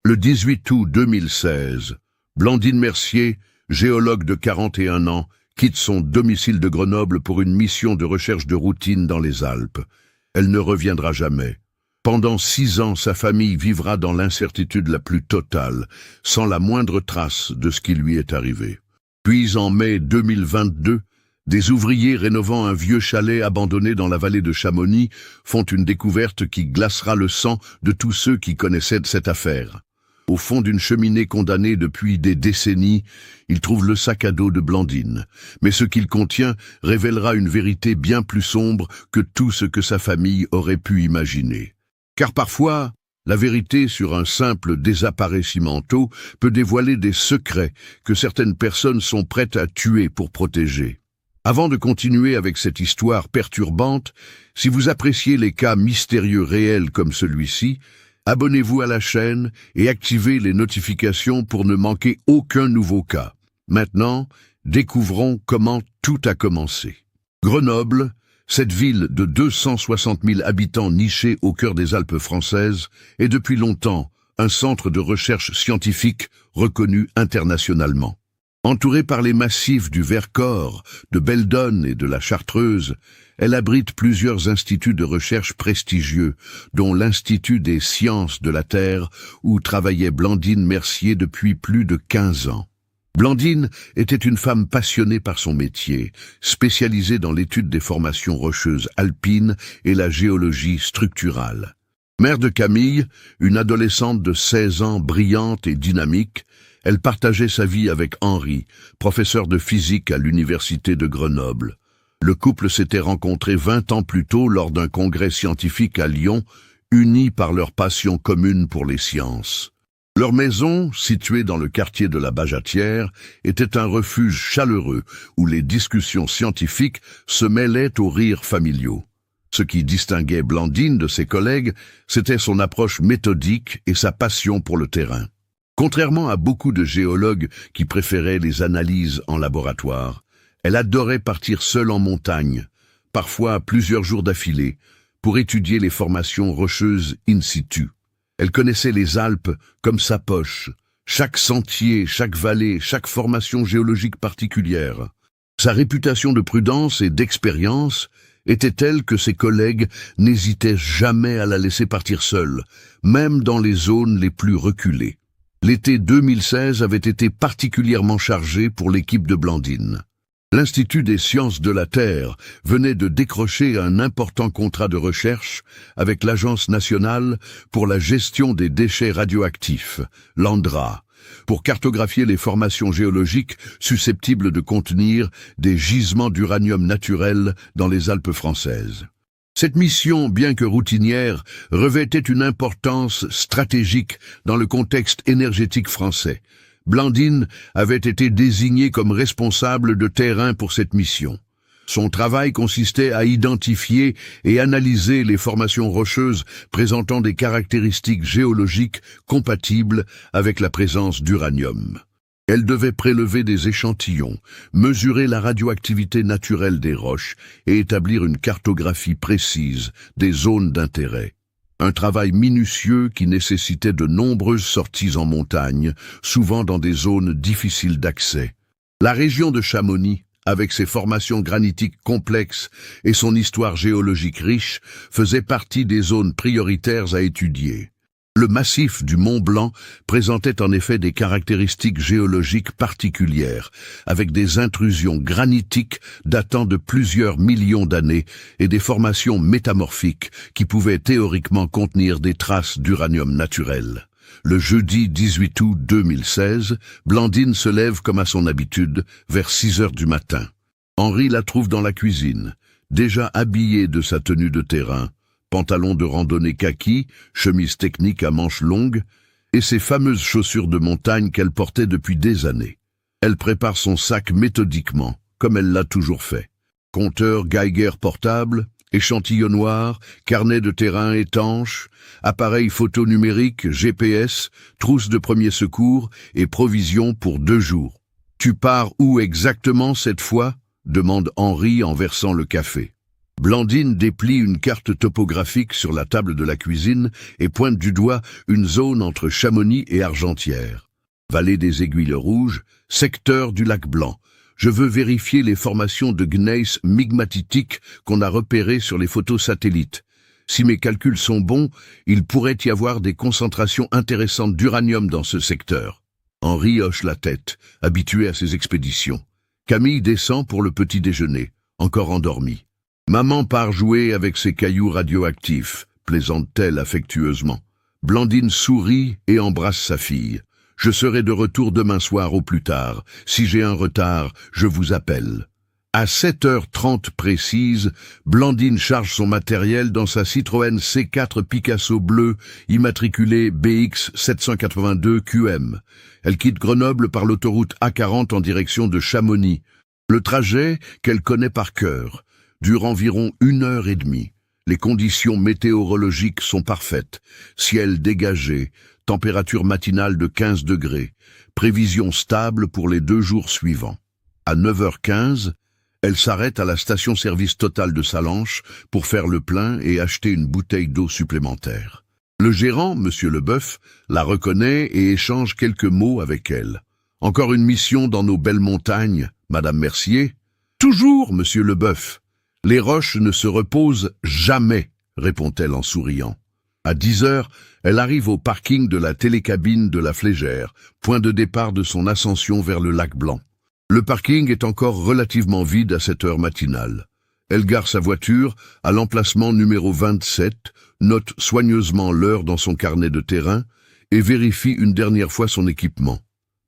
Le 18 août 2016, Blandine Mercier, géologue de 41 ans, quitte son domicile de Grenoble pour une mission de recherche de routine dans les Alpes. Elle ne reviendra jamais. Pendant 6 ans, sa famille vivra dans l'incertitude la plus totale, sans la moindre trace de ce qui lui est arrivé. Puis en mai 2022, des ouvriers rénovant un vieux chalet abandonné dans la vallée de Chamonix font une découverte qui glacera le sang de tous ceux qui connaissaient cette affaire. Au fond d'une cheminée condamnée depuis des décennies, ils trouvent le sac à dos de Blandine. Mais ce qu'il contient révélera une vérité bien plus sombre que tout ce que sa famille aurait pu imaginer. Car parfois, la vérité sur un simple désappareillement peut dévoiler des secrets que certaines personnes sont prêtes à tuer pour protéger. Avant de continuer avec cette histoire perturbante, si vous appréciez les cas mystérieux réels comme celui-ci, abonnez-vous à la chaîne et activez les notifications pour ne manquer aucun nouveau cas. Maintenant, découvrons comment tout a commencé. Grenoble, cette ville de 260 000 habitants nichée au cœur des Alpes françaises, est depuis longtemps un centre de recherche scientifique reconnu internationalement. Entourée par les massifs du Vercors, de Belledonne et de la Chartreuse, elle abrite plusieurs instituts de recherche prestigieux, dont l'Institut des sciences de la Terre, où travaillait Blandine Mercier depuis plus de 15 ans. Blandine était une femme passionnée par son métier, spécialisée dans l'étude des formations rocheuses alpines et la géologie structurale. Mère de Camille, une adolescente de 16 ans brillante et dynamique, elle partageait sa vie avec Henri, professeur de physique à l'université de Grenoble. Le couple s'était rencontré 20 ans plus tôt lors d'un congrès scientifique à Lyon, unis par leur passion commune pour les sciences. Leur maison, située dans le quartier de la Bajatière, était un refuge chaleureux où les discussions scientifiques se mêlaient aux rires familiaux. Ce qui distinguait Blandine de ses collègues, c'était son approche méthodique et sa passion pour le terrain. Contrairement à beaucoup de géologues qui préféraient les analyses en laboratoire, elle adorait partir seule en montagne, parfois plusieurs jours d'affilée, pour étudier les formations rocheuses in situ. Elle connaissait les Alpes comme sa poche, chaque sentier, chaque vallée, chaque formation géologique particulière. Sa réputation de prudence et d'expérience était telle que ses collègues n'hésitaient jamais à la laisser partir seule, même dans les zones les plus reculées. L'été 2016 avait été particulièrement chargé pour l'équipe de Blandine. L'Institut des sciences de la Terre venait de décrocher un important contrat de recherche avec l'Agence nationale pour la gestion des déchets radioactifs, l'ANDRA, pour cartographier les formations géologiques susceptibles de contenir des gisements d'uranium naturel dans les Alpes françaises. Cette mission, bien que routinière, revêtait une importance stratégique dans le contexte énergétique français. Blandine avait été désignée comme responsable de terrain pour cette mission. Son travail consistait à identifier et analyser les formations rocheuses présentant des caractéristiques géologiques compatibles avec la présence d'uranium. Elle devait prélever des échantillons, mesurer la radioactivité naturelle des roches et établir une cartographie précise des zones d'intérêt. Un travail minutieux qui nécessitait de nombreuses sorties en montagne, souvent dans des zones difficiles d'accès. La région de Chamonix, avec ses formations granitiques complexes et son histoire géologique riche, faisait partie des zones prioritaires à étudier. Le massif du Mont Blanc présentait en effet des caractéristiques géologiques particulières, avec des intrusions granitiques datant de plusieurs millions d'années et des formations métamorphiques qui pouvaient théoriquement contenir des traces d'uranium naturel. Le jeudi 18 août 2016, Blandine se lève comme à son habitude, vers 6 heures du matin. Henri la trouve dans la cuisine, déjà habillée de sa tenue de terrain, pantalon de randonnée kaki, chemise technique à manches longues, et ses fameuses chaussures de montagne qu'elle portait depuis des années. Elle prépare son sac méthodiquement, comme elle l'a toujours fait. Compteur Geiger portable, échantillonnoir, carnet de terrain étanche, appareil photo numérique, GPS, trousse de premiers secours et provisions pour 2 jours. « Tu pars où exactement cette fois ?» demande Henri en versant le café. Blandine déplie une carte topographique sur la table de la cuisine et pointe du doigt une zone entre Chamonix et Argentière. Vallée des Aiguilles Rouges, secteur du lac Blanc. Je veux vérifier les formations de gneiss migmatitique qu'on a repérées sur les photos satellites. Si mes calculs sont bons, il pourrait y avoir des concentrations intéressantes d'uranium dans ce secteur. Henri hoche la tête, habitué à ces expéditions. Camille descend pour le petit déjeuner, encore endormie. Maman part jouer avec ses cailloux radioactifs, plaisante-t-elle affectueusement. Blandine sourit et embrasse sa fille. Je serai de retour demain soir au plus tard. Si j'ai un retard, je vous appelle. À 7h30 précise, Blandine charge son matériel dans sa Citroën C4 Picasso bleue, immatriculée BX 782 QM. Elle quitte Grenoble par l'autoroute A40 en direction de Chamonix. Le trajet, qu'elle connaît par cœur, dure environ 1h30. Les conditions météorologiques sont parfaites. Ciel dégagé, température matinale de 15 degrés, prévision stable pour les 2 jours suivants. À 9h15, elle s'arrête à la station-service Total de Salanches pour faire le plein et acheter une bouteille d'eau supplémentaire. Le gérant, Monsieur Leboeuf, la reconnaît et échange quelques mots avec elle. Encore une mission dans nos belles montagnes, Madame Mercier? Toujours, Monsieur Leboeuf. Les roches ne se reposent jamais, répond-elle en souriant. À 10h, elle arrive au parking de la télécabine de la Flégère, point de départ de son ascension vers le lac Blanc. Le parking est encore relativement vide à cette heure matinale. Elle gare sa voiture à l'emplacement numéro 27, note soigneusement l'heure dans son carnet de terrain et vérifie une dernière fois son équipement.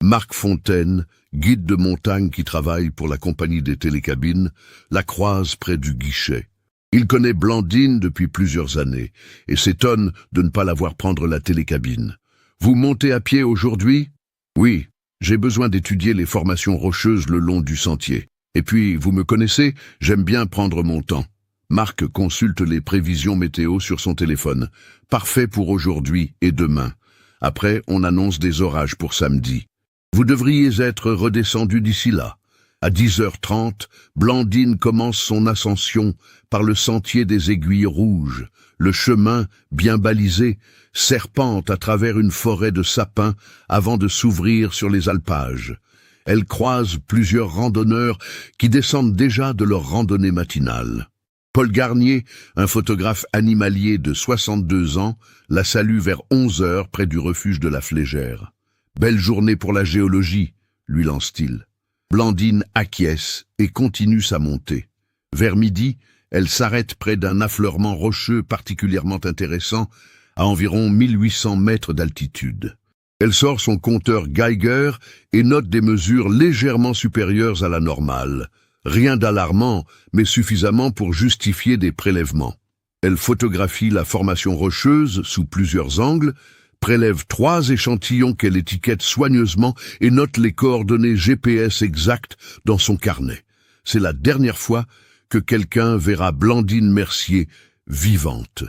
Marc Fontaine, guide de montagne qui travaille pour la compagnie des télécabines, la croise près du guichet. Il connaît Blandine depuis plusieurs années et s'étonne de ne pas la voir prendre la télécabine. « Vous montez à pied aujourd'hui ?»« Oui, j'ai besoin d'étudier les formations rocheuses le long du sentier. Et puis, vous me connaissez, j'aime bien prendre mon temps. » Marc consulte les prévisions météo sur son téléphone. Parfait pour aujourd'hui et demain. Après, on annonce des orages pour samedi. Vous devriez être redescendu d'ici là. À 10h30, Blandine commence son ascension par le sentier des Aiguilles Rouges. Le chemin, bien balisé, serpente à travers une forêt de sapins avant de s'ouvrir sur les alpages. Elle croise plusieurs randonneurs qui descendent déjà de leur randonnée matinale. Paul Garnier, un photographe animalier de 62 ans, la salue vers 11h près du refuge de la Flégère. « Belle journée pour la géologie », lui lance-t-il. Blandine acquiesce et continue sa montée. Vers midi, elle s'arrête près d'un affleurement rocheux particulièrement intéressant, à environ 1800 mètres d'altitude. Elle sort son compteur Geiger et note des mesures légèrement supérieures à la normale. Rien d'alarmant, mais suffisamment pour justifier des prélèvements. Elle photographie la formation rocheuse sous plusieurs angles, prélève 3 échantillons qu'elle étiquette soigneusement et note les coordonnées GPS exactes dans son carnet. C'est la dernière fois que quelqu'un verra Blandine Mercier vivante.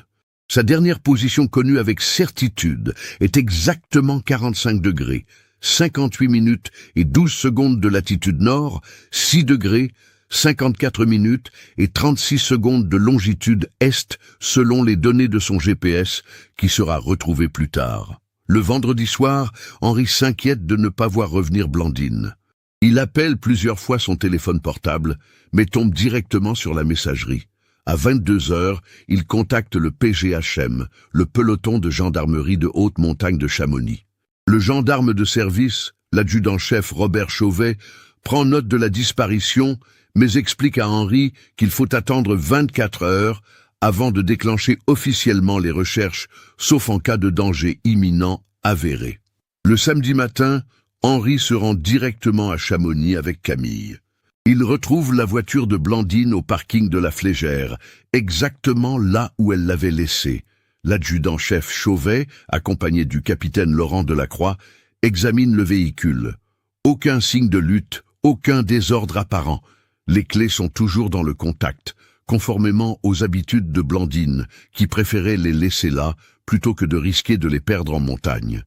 Sa dernière position connue avec certitude est exactement 45 degrés, 58 minutes et 12 secondes de latitude nord, 6 degrés, 54 minutes et 36 secondes de longitude est selon les données de son GPS qui sera retrouvé plus tard. Le vendredi soir, Henri s'inquiète de ne pas voir revenir Blandine. Il appelle plusieurs fois son téléphone portable, mais tombe directement sur la messagerie. À 22h, il contacte le PGHM, le peloton de gendarmerie de haute montagne de Chamonix. Le gendarme de service, l'adjudant-chef Robert Chauvet, prend note de la disparition, mais explique à Henri qu'il faut attendre 24 heures avant de déclencher officiellement les recherches, sauf en cas de danger imminent avéré. Le samedi matin, Henri se rend directement à Chamonix avec Camille. Il retrouve la voiture de Blandine au parking de la Flégère, exactement là où elle l'avait laissée. L'adjudant-chef Chauvet, accompagné du capitaine Laurent Delacroix, examine le véhicule. Aucun signe de lutte, aucun désordre apparent. Les clés sont toujours dans le contact, conformément aux habitudes de Blandine, qui préférait les laisser là plutôt que de risquer de les perdre en montagne.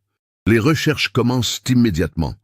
Les recherches commencent immédiatement.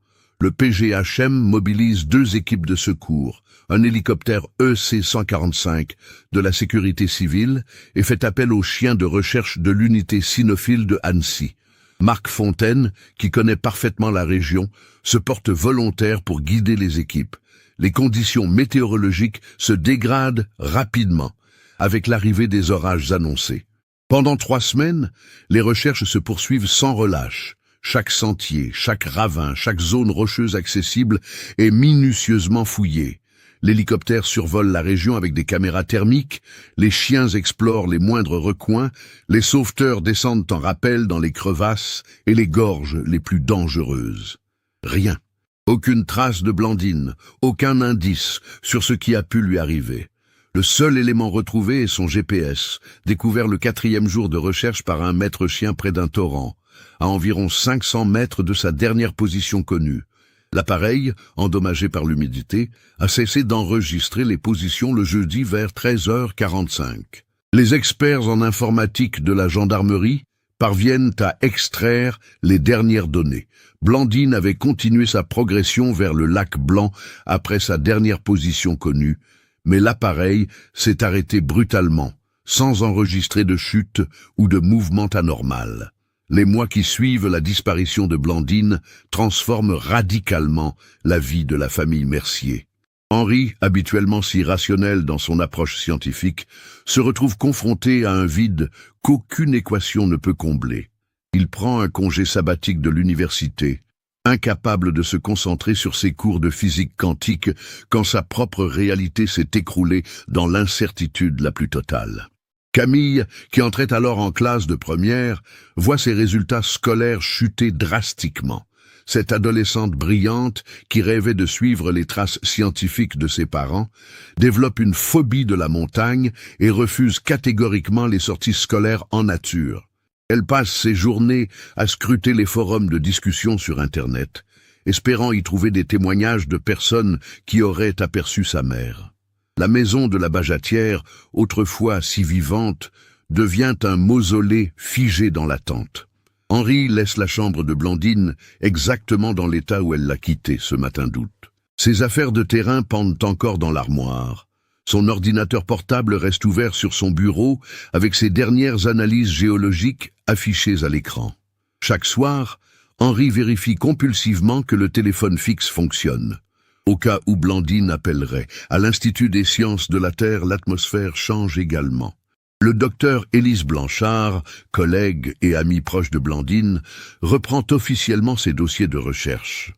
Le PGHM mobilise 2 équipes de secours, un hélicoptère EC-145 de la sécurité civile et fait appel aux chiens de recherche de l'unité cynophile de Annecy. Marc Fontaine, qui connaît parfaitement la région, se porte volontaire pour guider les équipes. Les conditions météorologiques se dégradent rapidement, avec l'arrivée des orages annoncés. Pendant 3 semaines, les recherches se poursuivent sans relâche. Chaque sentier, chaque ravin, chaque zone rocheuse accessible est minutieusement fouillée. L'hélicoptère survole la région avec des caméras thermiques, les chiens explorent les moindres recoins, les sauveteurs descendent en rappel dans les crevasses et les gorges les plus dangereuses. Rien. Aucune trace de Blandine, aucun indice sur ce qui a pu lui arriver. Le seul élément retrouvé est son GPS, découvert le 4e jour de recherche par un maître chien près d'un torrent, à environ 500 mètres de sa dernière position connue. L'appareil, endommagé par l'humidité, a cessé d'enregistrer les positions le jeudi vers 13h45. Les experts en informatique de la gendarmerie parviennent à extraire les dernières données. Blandine avait continué sa progression vers le lac Blanc après sa dernière position connue, mais l'appareil s'est arrêté brutalement, sans enregistrer de chute ou de mouvement anormal. Les mois qui suivent la disparition de Blandine transforment radicalement la vie de la famille Mercier. Henri, habituellement si rationnel dans son approche scientifique, se retrouve confronté à un vide qu'aucune équation ne peut combler. Il prend un congé sabbatique de l'université, incapable de se concentrer sur ses cours de physique quantique quand sa propre réalité s'est écroulée dans l'incertitude la plus totale. Camille, qui entrait alors en classe de première, voit ses résultats scolaires chuter drastiquement. Cette adolescente brillante, qui rêvait de suivre les traces scientifiques de ses parents, développe une phobie de la montagne et refuse catégoriquement les sorties scolaires en nature. Elle passe ses journées à scruter les forums de discussion sur Internet, espérant y trouver des témoignages de personnes qui auraient aperçu sa mère. La maison de la Bajatière, autrefois si vivante, devient un mausolée figé dans l'attente. Henri laisse la chambre de Blandine exactement dans l'état où elle l'a quittée ce matin d'août. Ses affaires de terrain pendent encore dans l'armoire. Son ordinateur portable reste ouvert sur son bureau avec ses dernières analyses géologiques affichées à l'écran. Chaque soir, Henri vérifie compulsivement que le téléphone fixe fonctionne. Au cas où Blandine appellerait, à l'Institut des sciences de la Terre, l'atmosphère change également. Le docteur Élise Blanchard, collègue et amie proche de Blandine, reprend officiellement ses dossiers de recherche.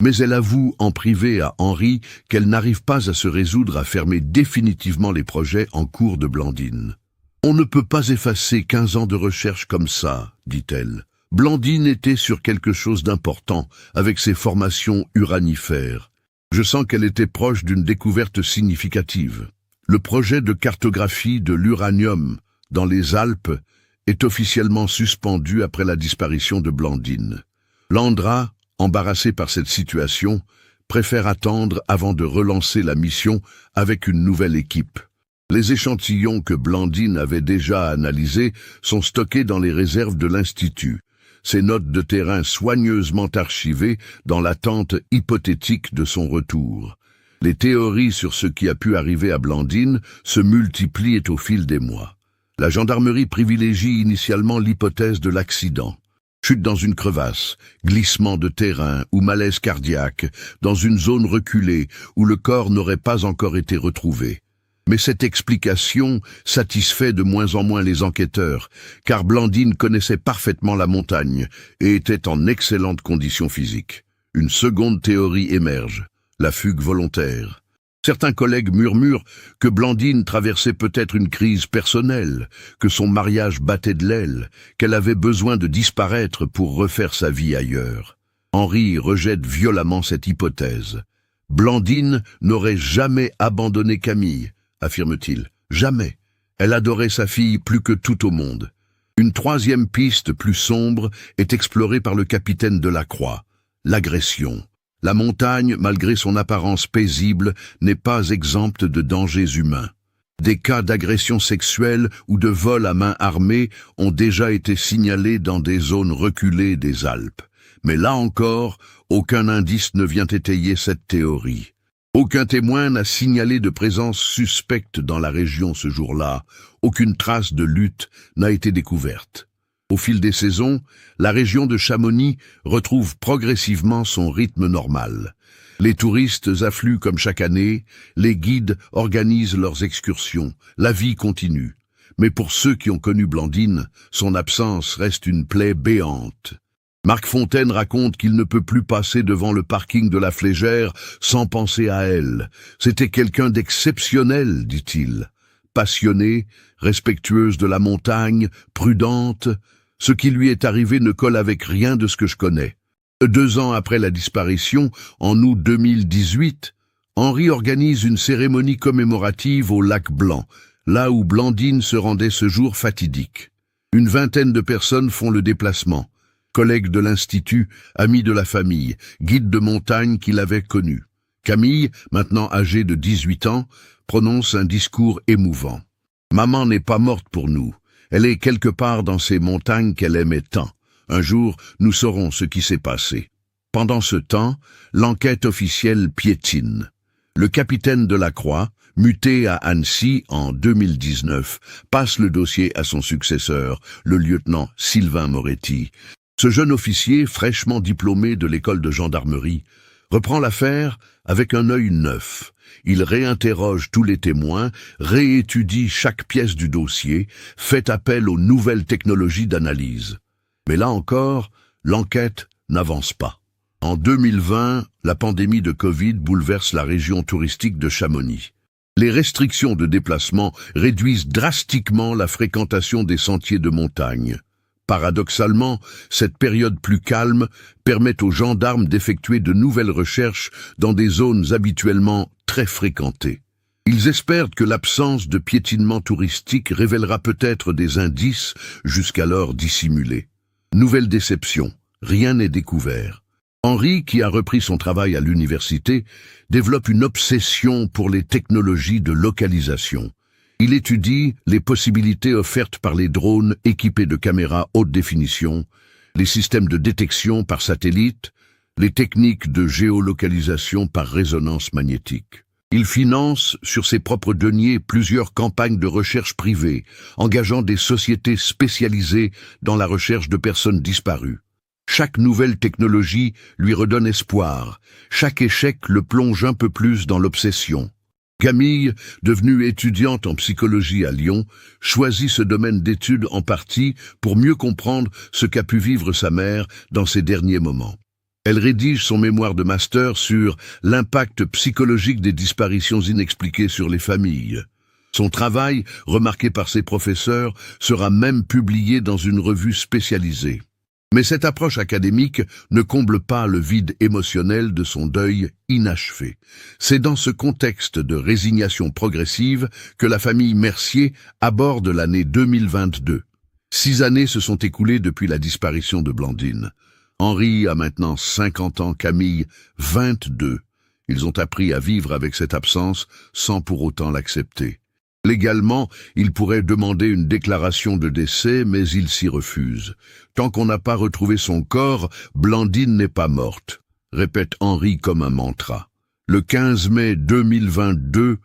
Mais elle avoue en privé à Henri qu'elle n'arrive pas à se résoudre à fermer définitivement les projets en cours de Blandine. « On ne peut pas effacer 15 ans de recherche comme ça, dit-elle. Blandine était sur quelque chose d'important avec ses formations uranifères. Je sens qu'elle était proche d'une découverte significative. Le projet de cartographie de l'uranium dans les Alpes est officiellement suspendu après la disparition de Blandine. Landra, embarrassé par cette situation, préfère attendre avant de relancer la mission avec une nouvelle équipe. Les échantillons que Blandine avait déjà analysés sont stockés dans les réserves de l'Institut. Ces notes de terrain soigneusement archivées dans l'attente hypothétique de son retour. Les théories sur ce qui a pu arriver à Blandine se multiplient au fil des mois. La gendarmerie privilégie initialement l'hypothèse de l'accident. Chute dans une crevasse, glissement de terrain ou malaise cardiaque, dans une zone reculée où le corps n'aurait pas encore été retrouvé. Mais cette explication satisfait de moins en moins les enquêteurs, car Blandine connaissait parfaitement la montagne et était en excellente condition physique. Une seconde théorie émerge, la fugue volontaire. Certains collègues murmurent que Blandine traversait peut-être une crise personnelle, que son mariage battait de l'aile, qu'elle avait besoin de disparaître pour refaire sa vie ailleurs. Henri rejette violemment cette hypothèse. Blandine n'aurait jamais abandonné Camille, affirme-t-il. Jamais. Elle adorait sa fille plus que tout au monde. Une troisième piste plus sombre est explorée par le capitaine Delacroix, l'agression. La montagne, malgré son apparence paisible, n'est pas exempte de dangers humains. Des cas d'agression sexuelle ou de vol à main armée ont déjà été signalés dans des zones reculées des Alpes. Mais là encore, aucun indice ne vient étayer cette théorie. Aucun témoin n'a signalé de présence suspecte dans la région ce jour-là. Aucune trace de lutte n'a été découverte. Au fil des saisons, la région de Chamonix retrouve progressivement son rythme normal. Les touristes affluent comme chaque année, les guides organisent leurs excursions, la vie continue. Mais pour ceux qui ont connu Blandine, son absence reste une plaie béante. Marc Fontaine raconte qu'il ne peut plus passer devant le parking de la Flégère sans penser à elle. C'était quelqu'un d'exceptionnel, dit-il. Passionnée, respectueuse de la montagne, prudente, ce qui lui est arrivé ne colle avec rien de ce que je connais. 2 ans après la disparition, en août 2018, Henri organise une cérémonie commémorative au lac Blanc, là où Blandine se rendait ce jour fatidique. Une vingtaine de personnes font le déplacement. Collègues de l'Institut, amis de la famille, guides de montagne qu'il avait connus. Camille, maintenant âgée de 18 ans, prononce un discours émouvant. « Maman n'est pas morte pour nous. Elle est quelque part dans ces montagnes qu'elle aimait tant. Un jour, nous saurons ce qui s'est passé. » Pendant ce temps, l'enquête officielle piétine. Le capitaine Delacroix, muté à Annecy en 2019, passe le dossier à son successeur, le lieutenant Sylvain Moretti. Ce jeune officier, fraîchement diplômé de l'école de gendarmerie, reprend l'affaire avec un œil neuf. Il réinterroge tous les témoins, réétudie chaque pièce du dossier, fait appel aux nouvelles technologies d'analyse. Mais là encore, l'enquête n'avance pas. En 2020, la pandémie de Covid bouleverse la région touristique de Chamonix. Les restrictions de déplacement réduisent drastiquement la fréquentation des sentiers de montagne. Paradoxalement, cette période plus calme permet aux gendarmes d'effectuer de nouvelles recherches dans des zones habituellement très fréquentées. Ils espèrent que l'absence de piétinement touristique révélera peut-être des indices jusqu'alors dissimulés. Nouvelle déception, rien n'est découvert. Henri, qui a repris son travail à l'université, développe une obsession pour les technologies de localisation. Il étudie les possibilités offertes par les drones équipés de caméras haute définition, les systèmes de détection par satellite, les techniques de géolocalisation par résonance magnétique. Il finance sur ses propres deniers plusieurs campagnes de recherche privées, engageant des sociétés spécialisées dans la recherche de personnes disparues. Chaque nouvelle technologie lui redonne espoir, chaque échec le plonge un peu plus dans l'obsession. Camille, devenue étudiante en psychologie à Lyon, choisit ce domaine d'études en partie pour mieux comprendre ce qu'a pu vivre sa mère dans ses derniers moments. Elle rédige son mémoire de master sur l'impact psychologique des disparitions inexpliquées sur les familles. Son travail, remarqué par ses professeurs, sera même publié dans une revue spécialisée. Mais cette approche académique ne comble pas le vide émotionnel de son deuil inachevé. C'est dans ce contexte de résignation progressive que la famille Mercier aborde l'année 2022. 6 années se sont écoulées depuis la disparition de Blandine. Henri a maintenant 50 ans, Camille 22. Ils ont appris à vivre avec cette absence sans pour autant l'accepter. Légalement, il pourrait demander une déclaration de décès, mais il s'y refuse. Tant qu'on n'a pas retrouvé son corps, Blandine n'est pas morte, répète Henri comme un mantra. Le 15 mai 2022,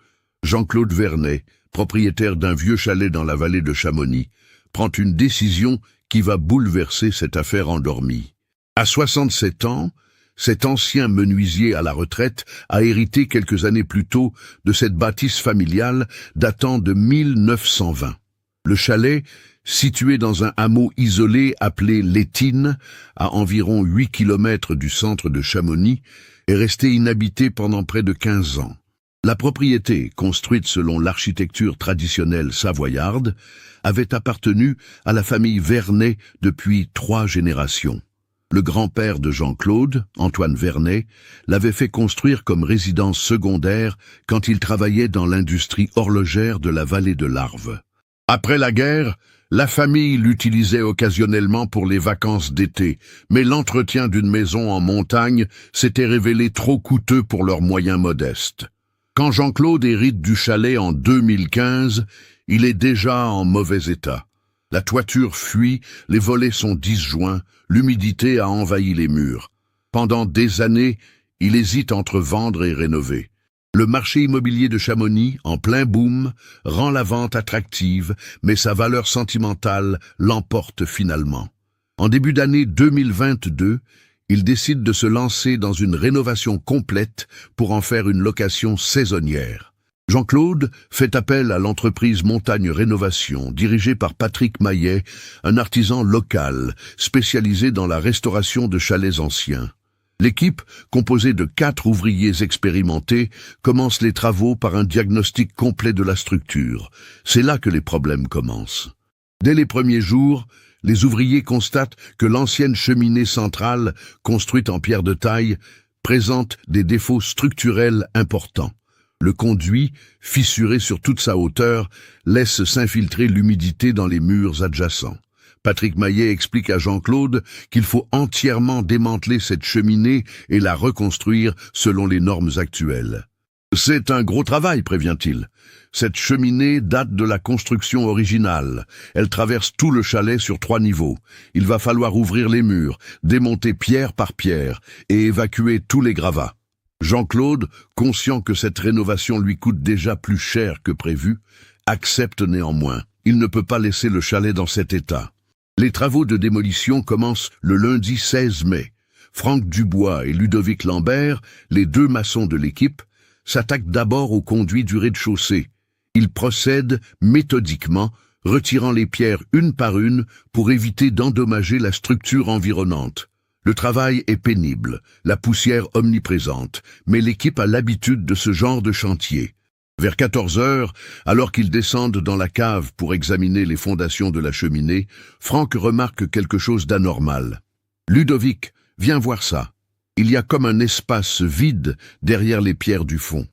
Jean-Claude Vernet, propriétaire d'un vieux chalet dans la vallée de Chamonix, prend une décision qui va bouleverser cette affaire endormie. À 67 ans, cet ancien menuisier à la retraite a hérité quelques années plus tôt de cette bâtisse familiale datant de 1920. Le chalet, situé dans un hameau isolé appelé l'Étine, à environ 8 km du centre de Chamonix, est resté inhabité pendant près de 15 ans. La propriété, construite selon l'architecture traditionnelle savoyarde, avait appartenu à la famille Vernet depuis 3 générations. Le grand-père de Jean-Claude, Antoine Vernet, l'avait fait construire comme résidence secondaire quand il travaillait dans l'industrie horlogère de la vallée de l'Arve. Après la guerre, la famille l'utilisait occasionnellement pour les vacances d'été, mais l'entretien d'une maison en montagne s'était révélé trop coûteux pour leurs moyens modestes. Quand Jean-Claude hérite du chalet en 2015, il est déjà en mauvais état. La toiture fuit, les volets sont disjoints, l'humidité a envahi les murs. Pendant des années, il hésite entre vendre et rénover. Le marché immobilier de Chamonix, en plein boom, rend la vente attractive, mais sa valeur sentimentale l'emporte finalement. En début d'année 2022, il décide de se lancer dans une rénovation complète pour en faire une location saisonnière. Jean-Claude fait appel à l'entreprise Montagne Rénovation, dirigée par Patrick Maillet, un artisan local spécialisé dans la restauration de chalets anciens. L'équipe, composée de 4 ouvriers expérimentés, commence les travaux par un diagnostic complet de la structure. C'est là que les problèmes commencent. Dès les premiers jours, les ouvriers constatent que l'ancienne cheminée centrale, construite en pierre de taille, présente des défauts structurels importants. Le conduit, fissuré sur toute sa hauteur, laisse s'infiltrer l'humidité dans les murs adjacents. Patrick Maillet explique à Jean-Claude qu'il faut entièrement démanteler cette cheminée et la reconstruire selon les normes actuelles. C'est un gros travail, prévient-il. Cette cheminée date de la construction originale. Elle traverse tout le chalet sur 3 niveaux. Il va falloir ouvrir les murs, démonter pierre par pierre et évacuer tous les gravats. Jean-Claude, conscient que cette rénovation lui coûte déjà plus cher que prévu, accepte néanmoins. Il ne peut pas laisser le chalet dans cet état. Les travaux de démolition commencent le lundi 16 mai. Franck Dubois et Ludovic Lambert, les 2 maçons de l'équipe, s'attaquent d'abord au conduit du rez-de-chaussée. Ils procèdent méthodiquement, retirant les pierres une par une pour éviter d'endommager la structure environnante. Le travail est pénible, la poussière omniprésente, mais l'équipe a l'habitude de ce genre de chantier. Vers 14 heures, alors qu'ils descendent dans la cave pour examiner les fondations de la cheminée, Franck remarque quelque chose d'anormal. « Ludovic, viens voir ça. Il y a comme un espace vide derrière les pierres du fond. »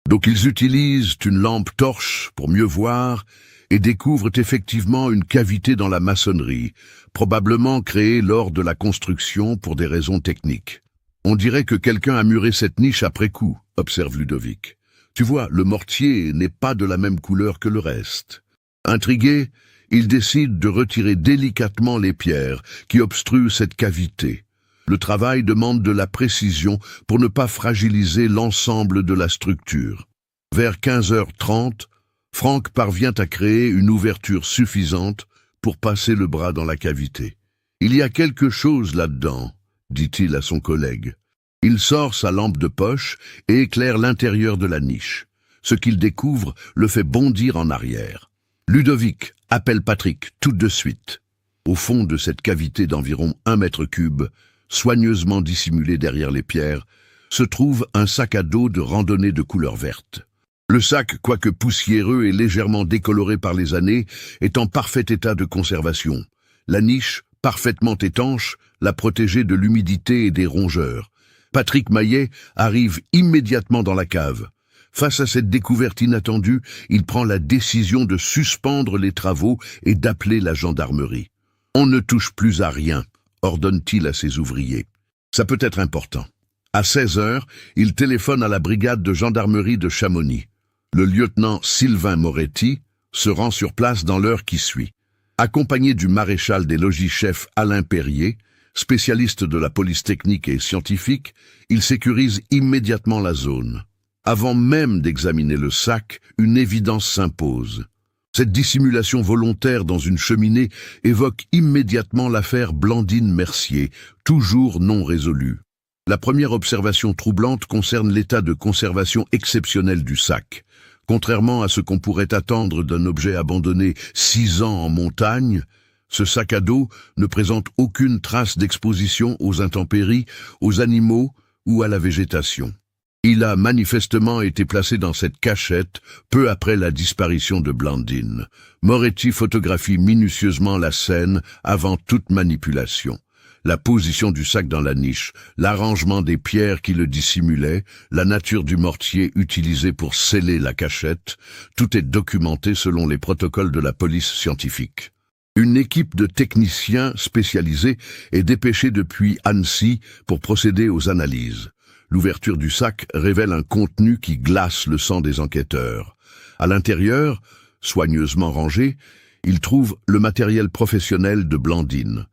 Donc ils utilisent une lampe torche pour mieux voir et découvrent effectivement une cavité dans la maçonnerie, probablement créée lors de la construction pour des raisons techniques. « On dirait que quelqu'un a muré cette niche après coup, » observe Ludovic. Tu vois, le mortier n'est pas de la même couleur que le reste. Intrigué, il décide de retirer délicatement les pierres qui obstruent cette cavité. Le travail demande de la précision pour ne pas fragiliser l'ensemble de la structure. Vers 15h30, Franck parvient à créer une ouverture suffisante pour passer le bras dans la cavité. « Il y a quelque chose là-dedans », dit-il à son collègue. Il sort sa lampe de poche et éclaire l'intérieur de la niche. Ce qu'il découvre le fait bondir en arrière. Ludovic appelle Patrick tout de suite. Au fond de cette cavité d'environ 1 mètre cube, soigneusement dissimulé derrière les pierres, se trouve un sac à dos de randonnée de couleur verte. Le sac, quoique poussiéreux et légèrement décoloré par les années, est en parfait état de conservation. La niche, parfaitement étanche, l'a protégé de l'humidité et des rongeurs. Patrick Maillet arrive immédiatement dans la cave. Face à cette découverte inattendue, il prend la décision de suspendre les travaux et d'appeler la gendarmerie. « On ne touche plus à rien », ordonne-t-il à ses ouvriers. Ça peut être important. À 16h, il téléphone à la brigade de gendarmerie de Chamonix. Le lieutenant Sylvain Moretti se rend sur place dans l'heure qui suit. Accompagné du maréchal des logis-chefs Alain Perrier, spécialiste de la police technique et scientifique, il sécurise immédiatement la zone. Avant même d'examiner le sac, une évidence s'impose. Cette dissimulation volontaire dans une cheminée évoque immédiatement l'affaire Blandine Mercier, toujours non résolue. La première observation troublante concerne l'état de conservation exceptionnel du sac. Contrairement à ce qu'on pourrait attendre d'un objet abandonné 6 ans en montagne, ce sac à dos ne présente aucune trace d'exposition aux intempéries, aux animaux ou à la végétation. Il a manifestement été placé dans cette cachette peu après la disparition de Blandine. Moretti photographie minutieusement la scène avant toute manipulation. La position du sac dans la niche, l'arrangement des pierres qui le dissimulaient, la nature du mortier utilisé pour sceller la cachette, tout est documenté selon les protocoles de la police scientifique. Une équipe de techniciens spécialisés est dépêchée depuis Annecy pour procéder aux analyses. L'ouverture du sac révèle un contenu qui glace le sang des enquêteurs. À l'intérieur, soigneusement rangé, il trouve le matériel professionnel de Blandine.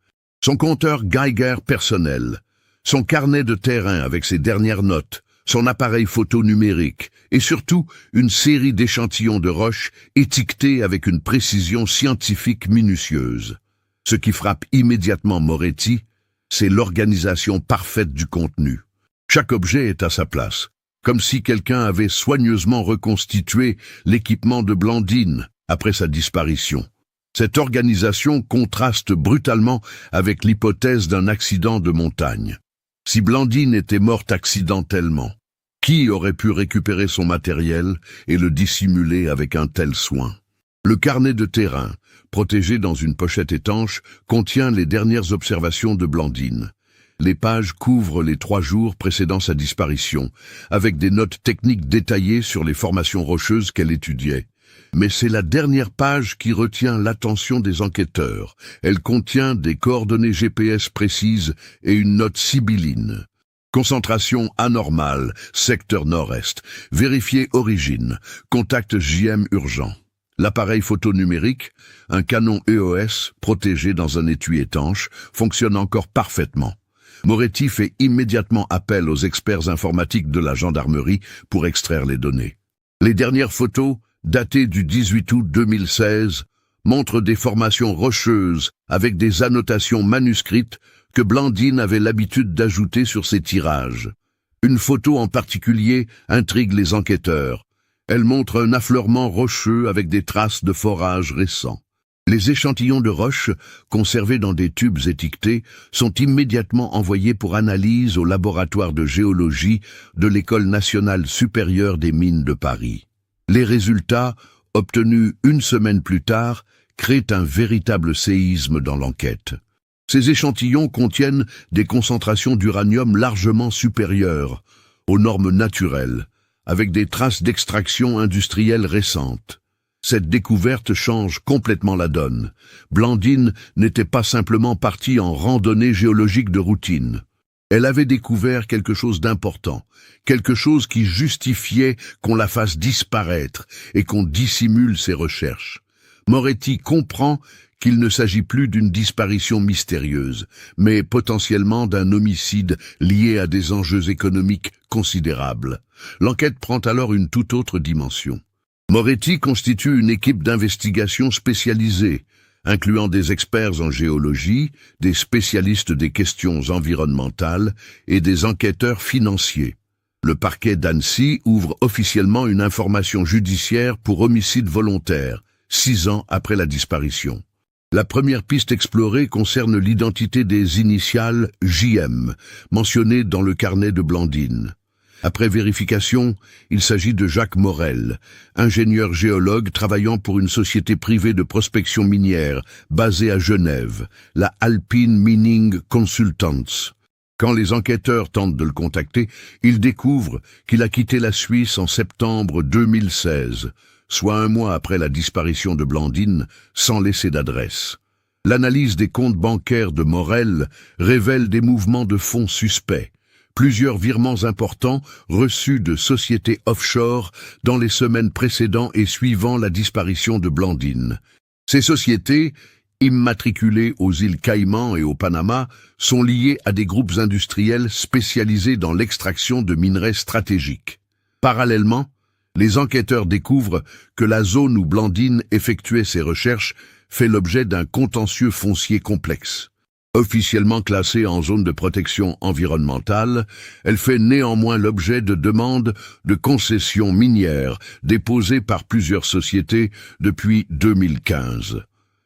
Son compteur Geiger personnel, son carnet de terrain avec ses dernières notes, son appareil photo numérique et surtout une série d'échantillons de roches étiquetés avec une précision scientifique minutieuse. Ce qui frappe immédiatement Moretti, c'est l'organisation parfaite du contenu. Chaque objet est à sa place, comme si quelqu'un avait soigneusement reconstitué l'équipement de Blandine après sa disparition. Cette organisation contraste brutalement avec l'hypothèse d'un accident de montagne. Si Blandine était morte accidentellement, qui aurait pu récupérer son matériel et le dissimuler avec un tel soin? Le carnet de terrain, protégé dans une pochette étanche, contient les dernières observations de Blandine. Les pages couvrent les 3 jours précédant sa disparition, avec des notes techniques détaillées sur les formations rocheuses qu'elle étudiait. Mais c'est la dernière page qui retient l'attention des enquêteurs. Elle contient des coordonnées GPS précises et une note sibylline. Concentration anormale, secteur nord-est. Vérifier origine. Contact JM urgent. L'appareil photo numérique, un canon EOS protégé dans un étui étanche, fonctionne encore parfaitement. Moretti fait immédiatement appel aux experts informatiques de la gendarmerie pour extraire les données. Les dernières photos, datées du 18 août 2016, montrent des formations rocheuses avec des annotations manuscrites que Blandine avait l'habitude d'ajouter sur ses tirages. Une photo en particulier intrigue les enquêteurs. Elle montre un affleurement rocheux avec des traces de forage récents. Les échantillons de roches, conservés dans des tubes étiquetés, sont immédiatement envoyés pour analyse au laboratoire de géologie de l'École nationale supérieure des mines de Paris. Les résultats, obtenus 1 semaine plus tard, créent un véritable séisme dans l'enquête. Ces échantillons contiennent des concentrations d'uranium largement supérieures aux normes naturelles, avec des traces d'extraction industrielle récentes. Cette découverte change complètement la donne. Blandine n'était pas simplement partie en randonnée géologique de routine. Elle avait découvert quelque chose d'important, quelque chose qui justifiait qu'on la fasse disparaître et qu'on dissimule ses recherches. Moretti comprend qu'il ne s'agit plus d'une disparition mystérieuse, mais potentiellement d'un homicide lié à des enjeux économiques considérables. L'enquête prend alors une toute autre dimension. Moretti constitue une équipe d'investigation spécialisée, incluant des experts en géologie, des spécialistes des questions environnementales et des enquêteurs financiers. Le parquet d'Annecy ouvre officiellement une information judiciaire pour homicide volontaire, 6 ans après la disparition. La première piste explorée concerne l'identité des initiales JM, mentionnées dans le carnet de Blandine. Après vérification, il s'agit de Jacques Morel, ingénieur géologue travaillant pour une société privée de prospection minière basée à Genève, la Alpine Mining Consultants. Quand les enquêteurs tentent de le contacter, ils découvrent qu'il a quitté la Suisse en septembre 2016, soit 1 mois après la disparition de Blandine, sans laisser d'adresse. L'analyse des comptes bancaires de Morel révèle des mouvements de fonds suspects. Plusieurs virements importants reçus de sociétés offshore dans les semaines précédant et suivant la disparition de Blandine. Ces sociétés, immatriculées aux îles Caïmans et au Panama, sont liées à des groupes industriels spécialisés dans l'extraction de minerais stratégiques. Parallèlement, les enquêteurs découvrent que la zone où Blandine effectuait ses recherches fait l'objet d'un contentieux foncier complexe. Officiellement classée en zone de protection environnementale, elle fait néanmoins l'objet de demandes de concessions minières déposées par plusieurs sociétés depuis 2015.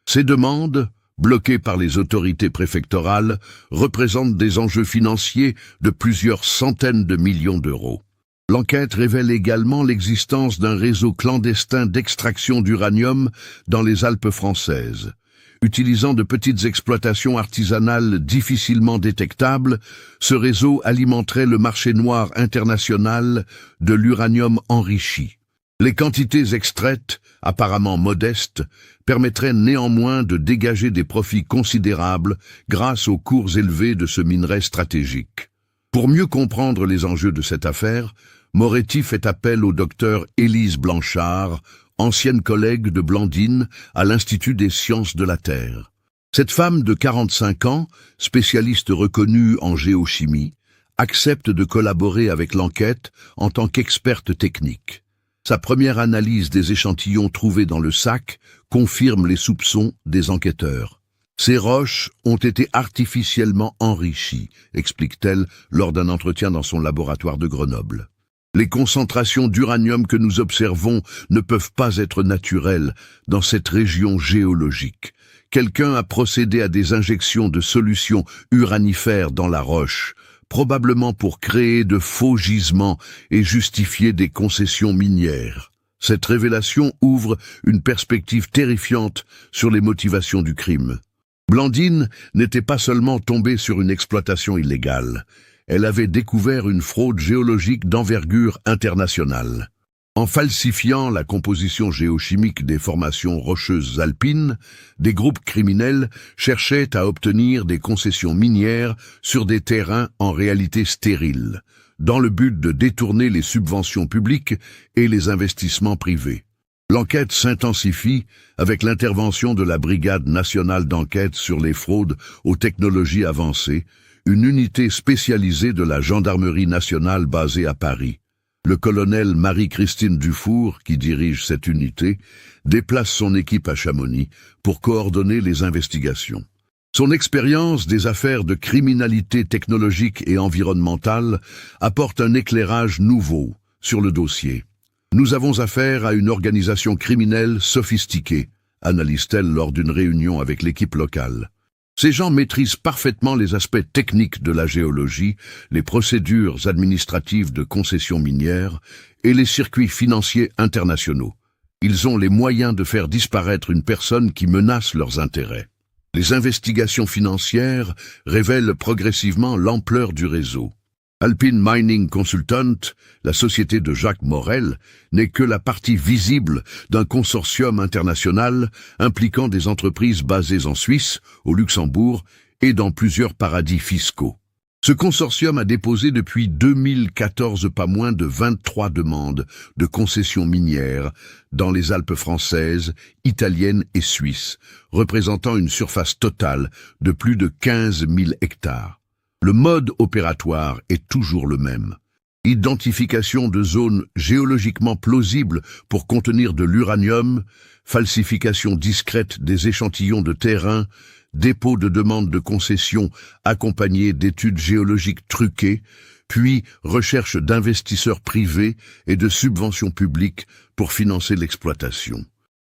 Ces demandes, bloquées par les autorités préfectorales, représentent des enjeux financiers de plusieurs centaines de millions d'euros. L'enquête révèle également l'existence d'un réseau clandestin d'extraction d'uranium dans les Alpes françaises. Utilisant de petites exploitations artisanales difficilement détectables, ce réseau alimenterait le marché noir international de l'uranium enrichi. Les quantités extraites, apparemment modestes, permettraient néanmoins de dégager des profits considérables grâce aux cours élevés de ce minerai stratégique. Pour mieux comprendre les enjeux de cette affaire, Moretti fait appel au docteur Élise Blanchard, ancienne collègue de Blandine à l'Institut des sciences de la Terre. Cette femme de 45 ans, spécialiste reconnue en géochimie, accepte de collaborer avec l'enquête en tant qu'experte technique. Sa première analyse des échantillons trouvés dans le sac confirme les soupçons des enquêteurs. Ces roches ont été artificiellement enrichies, explique-t-elle lors d'un entretien dans son laboratoire de Grenoble. Les concentrations d'uranium que nous observons ne peuvent pas être naturelles dans cette région géologique. Quelqu'un a procédé à des injections de solutions uranifères dans la roche, probablement pour créer de faux gisements et justifier des concessions minières. Cette révélation ouvre une perspective terrifiante sur les motivations du crime. Blandine n'était pas seulement tombée sur une exploitation illégale, elle avait découvert une fraude géologique d'envergure internationale. En falsifiant la composition géochimique des formations rocheuses alpines, des groupes criminels cherchaient à obtenir des concessions minières sur des terrains en réalité stériles, dans le but de détourner les subventions publiques et les investissements privés. L'enquête s'intensifie avec l'intervention de la Brigade nationale d'enquête sur les fraudes aux technologies avancées, une unité spécialisée de la gendarmerie nationale basée à Paris. Le colonel Marie-Christine Dufour, qui dirige cette unité, déplace son équipe à Chamonix pour coordonner les investigations. Son expérience des affaires de criminalité technologique et environnementale apporte un éclairage nouveau sur le dossier. Nous avons affaire à une organisation criminelle sophistiquée, analyse-t-elle lors d'une réunion avec l'équipe locale. Ces gens maîtrisent parfaitement les aspects techniques de la géologie, les procédures administratives de concessions minières et les circuits financiers internationaux. Ils ont les moyens de faire disparaître une personne qui menace leurs intérêts. Les investigations financières révèlent progressivement l'ampleur du réseau. Alpine Mining Consultant, la société de Jacques Morel, n'est que la partie visible d'un consortium international impliquant des entreprises basées en Suisse, au Luxembourg et dans plusieurs paradis fiscaux. Ce consortium a déposé depuis 2014 pas moins de 23 demandes de concessions minières dans les Alpes françaises, italiennes et suisses, représentant une surface totale de plus de 15 000 hectares. Le mode opératoire est toujours le même. Identification de zones géologiquement plausibles pour contenir de l'uranium, falsification discrète des échantillons de terrain, dépôt de demandes de concession accompagnées d'études géologiques truquées, puis recherche d'investisseurs privés et de subventions publiques pour financer l'exploitation.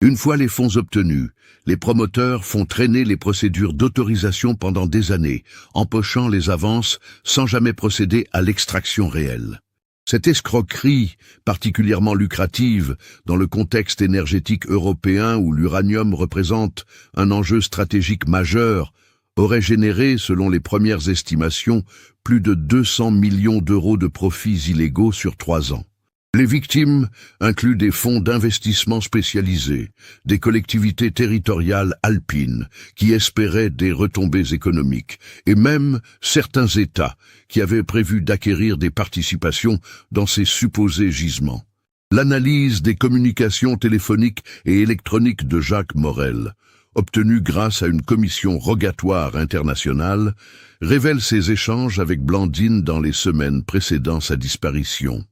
Une fois les fonds obtenus, les promoteurs font traîner les procédures d'autorisation pendant des années, empochant les avances sans jamais procéder à l'extraction réelle. Cette escroquerie, particulièrement lucrative dans le contexte énergétique européen où l'uranium représente un enjeu stratégique majeur, aurait généré, selon les premières estimations, plus de 200 millions d'euros de profits illégaux sur 3 ans. Les victimes incluent des fonds d'investissement spécialisés, des collectivités territoriales alpines qui espéraient des retombées économiques, et même certains États qui avaient prévu d'acquérir des participations dans ces supposés gisements. L'analyse des communications téléphoniques et électroniques de Jacques Morel, obtenue grâce à une commission rogatoire internationale, révèle ces échanges avec Blandine dans les semaines précédant sa disparition.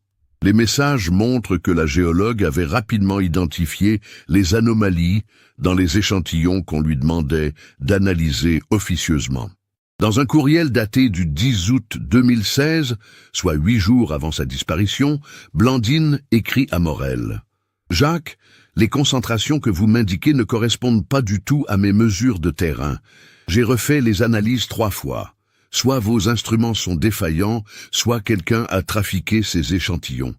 Les messages montrent que la géologue avait rapidement identifié les anomalies dans les échantillons qu'on lui demandait d'analyser officieusement. Dans un courriel daté du 10 août 2016, soit 8 jours avant sa disparition, Blandine écrit à Morel. « Jacques, les concentrations que vous m'indiquez ne correspondent pas du tout à mes mesures de terrain. J'ai refait les analyses 3 fois. Soit vos instruments sont défaillants, soit quelqu'un a trafiqué ces échantillons.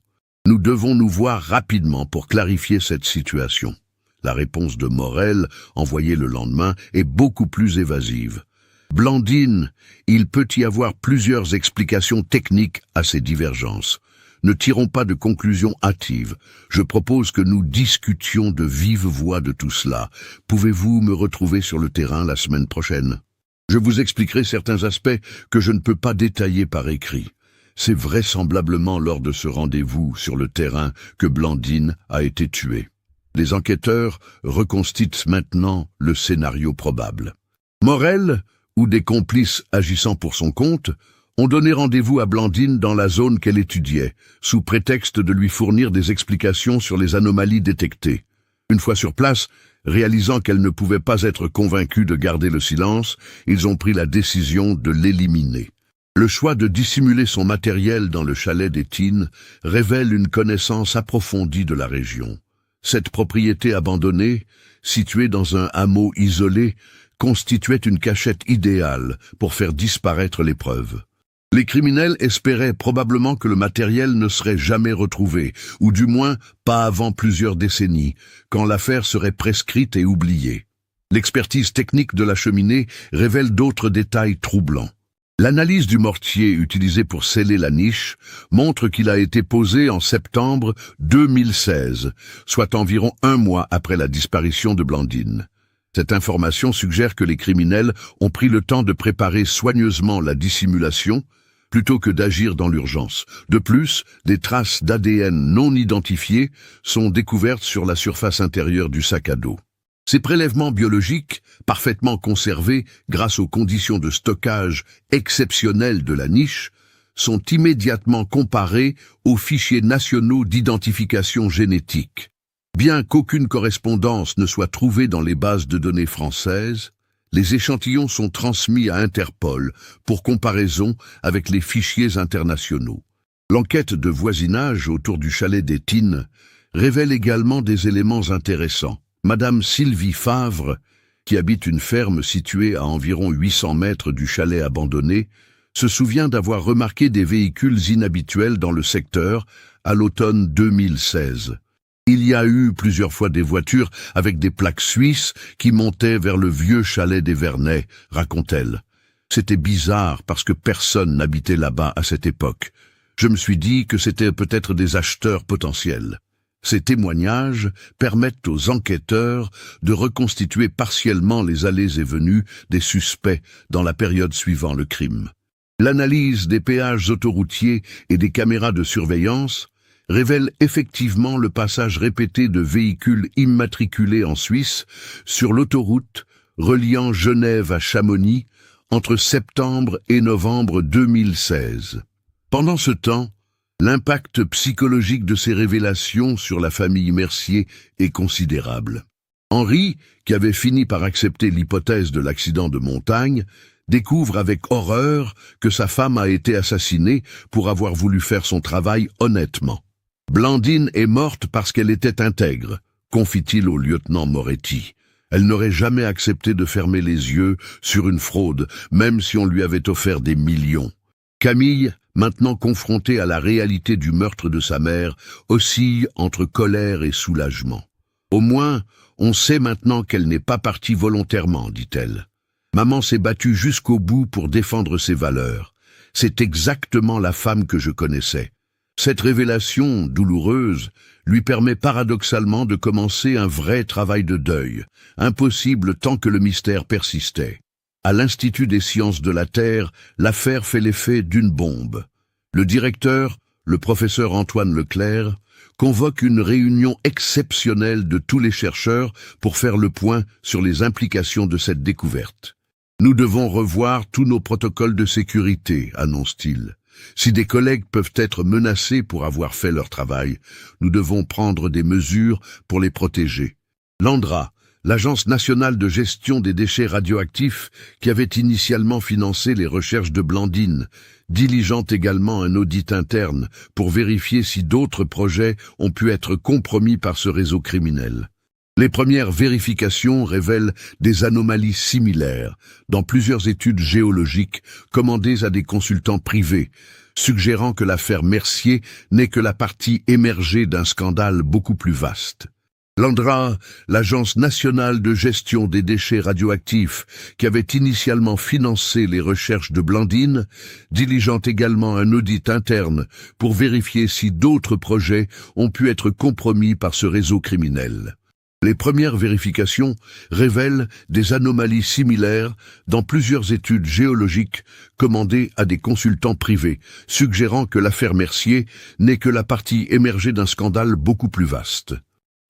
Nous devons nous voir rapidement pour clarifier cette situation. » La réponse de Morel, envoyée le lendemain, est beaucoup plus évasive. « Blandine, il peut y avoir plusieurs explications techniques à ces divergences. Ne tirons pas de conclusions hâtives. Je propose que nous discutions de vive voix de tout cela. Pouvez-vous me retrouver sur le terrain la semaine prochaine ? Je vous expliquerai certains aspects que je ne peux pas détailler par écrit. C'est vraisemblablement lors de ce rendez-vous sur le terrain que Blandine a été tuée. » Les enquêteurs reconstituent maintenant le scénario probable. Morel, ou des complices agissant pour son compte, ont donné rendez-vous à Blandine dans la zone qu'elle étudiait, sous prétexte de lui fournir des explications sur les anomalies détectées. Une fois sur place, réalisant qu'elle ne pouvait pas être convaincue de garder le silence, ils ont pris la décision de l'éliminer. Le choix de dissimuler son matériel dans le chalet d'Étine révèle une connaissance approfondie de la région. Cette propriété abandonnée, située dans un hameau isolé, constituait une cachette idéale pour faire disparaître les preuves. Les criminels espéraient probablement que le matériel ne serait jamais retrouvé, ou du moins pas avant plusieurs décennies, quand l'affaire serait prescrite et oubliée. L'expertise technique de la cheminée révèle d'autres détails troublants. L'analyse du mortier utilisé pour sceller la niche montre qu'il a été posé en septembre 2016, soit environ un mois après la disparition de Blandine. Cette information suggère que les criminels ont pris le temps de préparer soigneusement la dissimulation plutôt que d'agir dans l'urgence. De plus, des traces d'ADN non identifiées sont découvertes sur la surface intérieure du sac à dos. Ces prélèvements biologiques, parfaitement conservés grâce aux conditions de stockage exceptionnelles de la niche, sont immédiatement comparés aux fichiers nationaux d'identification génétique. Bien qu'aucune correspondance ne soit trouvée dans les bases de données françaises, les échantillons sont transmis à Interpol pour comparaison avec les fichiers internationaux. L'enquête de voisinage autour du chalet d'Étine révèle également des éléments intéressants. Madame Sylvie Favre, qui habite une ferme située à environ 800 mètres du chalet abandonné, se souvient d'avoir remarqué des véhicules inhabituels dans le secteur à l'automne 2016. Il y a eu plusieurs fois des voitures avec des plaques suisses qui montaient vers le vieux chalet des Vernets, raconte-t-elle. C'était bizarre parce que personne n'habitait là-bas à cette époque. Je me suis dit que c'était peut-être des acheteurs potentiels. Ces témoignages permettent aux enquêteurs de reconstituer partiellement les allées et venues des suspects dans la période suivant le crime. L'analyse des péages autoroutiers et des caméras de surveillance révèle effectivement le passage répété de véhicules immatriculés en Suisse sur l'autoroute reliant Genève à Chamonix entre septembre et novembre 2016. Pendant ce temps, l'impact psychologique de ces révélations sur la famille Mercier est considérable. Henri, qui avait fini par accepter l'hypothèse de l'accident de montagne, découvre avec horreur que sa femme a été assassinée pour avoir voulu faire son travail honnêtement. Blandine est morte parce qu'elle était intègre, confie-t-il au lieutenant Moretti. Elle n'aurait jamais accepté de fermer les yeux sur une fraude, même si on lui avait offert des millions. Camille, maintenant confrontée à la réalité du meurtre de sa mère, oscille entre colère et soulagement. Au moins, on sait maintenant qu'elle n'est pas partie volontairement, dit-elle. Maman s'est battue jusqu'au bout pour défendre ses valeurs. C'est exactement la femme que je connaissais. Cette révélation douloureuse lui permet paradoxalement de commencer un vrai travail de deuil, impossible tant que le mystère persistait. À l'Institut des sciences de la Terre, l'affaire fait l'effet d'une bombe. Le directeur, le professeur Antoine Leclerc, convoque une réunion exceptionnelle de tous les chercheurs pour faire le point sur les implications de cette découverte. Nous devons revoir tous nos protocoles de sécurité, annonce-t-il. Si des collègues peuvent être menacés pour avoir fait leur travail, nous devons prendre des mesures pour les protéger. L'ANDRA, l'Agence nationale de gestion des déchets radioactifs, qui avait initialement financé les recherches de Blandine, diligente également un audit interne pour vérifier si d'autres projets ont pu être compromis par ce réseau criminel. Les premières vérifications révèlent des anomalies similaires dans plusieurs études géologiques commandées à des consultants privés, suggérant que l'affaire Mercier n'est que la partie émergée d'un scandale beaucoup plus vaste. L'ANDRA, l'Agence nationale de gestion des déchets radioactifs, qui avait initialement financé les recherches de Blandine, diligente également un audit interne pour vérifier si d'autres projets ont pu être compromis par ce réseau criminel. Les premières vérifications révèlent des anomalies similaires dans plusieurs études géologiques commandées à des consultants privés, suggérant que l'affaire Mercier n'est que la partie émergée d'un scandale beaucoup plus vaste.